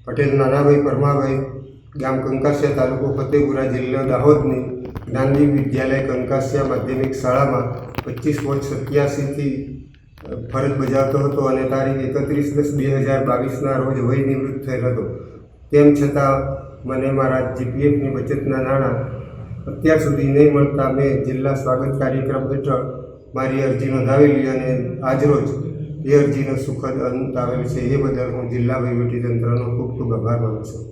પટેલ નાનાભાઈ પરમાભાઈ, ગામ કંકાસિયા, તાલુકો ફતેપુરા, જિલ્લો દાહોદની જ્ઞાનદીપ વિદ્યાલય કંકાસિયા માધ્યમિક શાળામાં 25/87થી ફરજ બજાવતો હતો અને તારીખ 31/10/2022ના રોજ વય નિવૃત્ત થયેલ હતો। તેમ છતાં મને મારા જીપીએફની બચતના નાણાં અત્યાર સુધી નહીં મળતા મેં જિલ્લા સ્વાગત કાર્યક્રમ હેઠળ મારી અરજી નોંધાવેલી અને આજરોજ એ અરજીનો સુખદ અંત આવેલ છે। એ બદલ હું જિલ્લા વહીવટીતંત્રનો ખૂબ ખૂબ આભાર માનું છું।